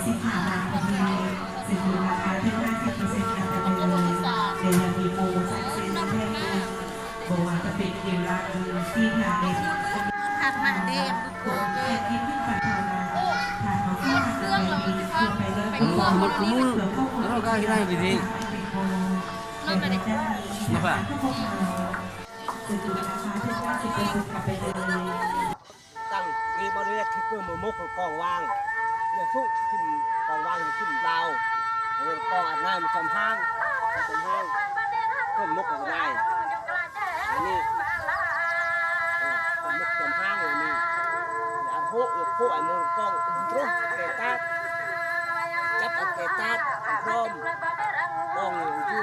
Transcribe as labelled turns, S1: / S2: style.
S1: สินค้าบางประเภทซึ่งมีราคาถึง50%กันไปเลยในวันที่โปรโมชั่นเซ็นแพงบอกว่าจะเป็นเกมรักที่ทางเด็ก
S2: หักมาเด็กโกเก
S1: คิดขึ้นไปทางนั้นทางเขาที่มาจะไปมีเพื่อไปเลิก
S3: Một cú mưa, nó ra cái này vì gì?
S2: นอกจากนี้
S3: Nó phải.
S1: ซึ่งดูราคาถึง50%กันไปเลย
S4: ตั้งกีบริเวณที่เพื่อมือมุกกองวางเนี่ยสู้ขึ้นกองวางขึ้นดาวเรื่องกองอัดน้ำจำห้างจำห้างเพื่อนมุกของนายอันนี้เป็นมุกจำห้างเลยนี่อันโหอันโหอันมือกองรุ่งเกตาจับอันเกตาพร้อมกองอยู่ที่